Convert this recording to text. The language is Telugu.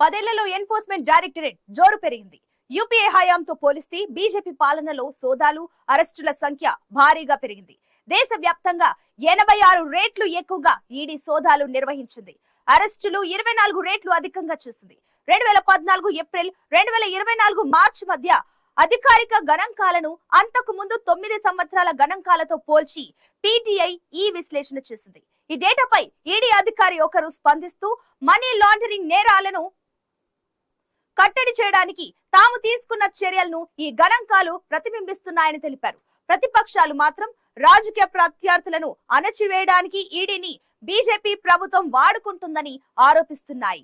10 ఏళ్లలో ఎన్ఫోర్స్మెంట్ డైరెక్టరేట్ జోరు పెరిగింది. యూపీఏ హయాంతో పోలిస్తే బీజేపీ పాలనలో సోదాలు, అరెస్టుల సంఖ్య భారీగా పెరిగింది. దేశవ్యాప్తంగా 86 రేట్లు ఎక్కువగా ఈడీ సోదాలు నిర్వహించింది. అరెస్టులు 24 రేట్లు అధికంగా చేసింది. 2014 ఏప్రిల్, 2024 మార్చి మధ్య అధికారిక గణాంకాలను అంతకు ముందు 9 సంవత్సరాల గణాంకాలతో పోల్చి పీటీఐ ఈ విశ్లేషణ చేసింది. ఈ డేటాపై ఈడీ అధికారి ఒకరు స్పందిస్తూ మనీ లాండరింగ్ నేరాలను కట్టడి చేయడానికి తాము తీసుకున్న చర్యలను ఈ గణాంకాలు ప్రతిబింబిస్తున్నాయని తెలిపారు. ప్రతిపక్షాలు మాత్రం రాజకీయ ప్రత్యర్థులను అణచివేయడానికి ఈడీని బీజేపీ ప్రభుత్వం వాడుకుంటుందని ఆరోపిస్తున్నాయి.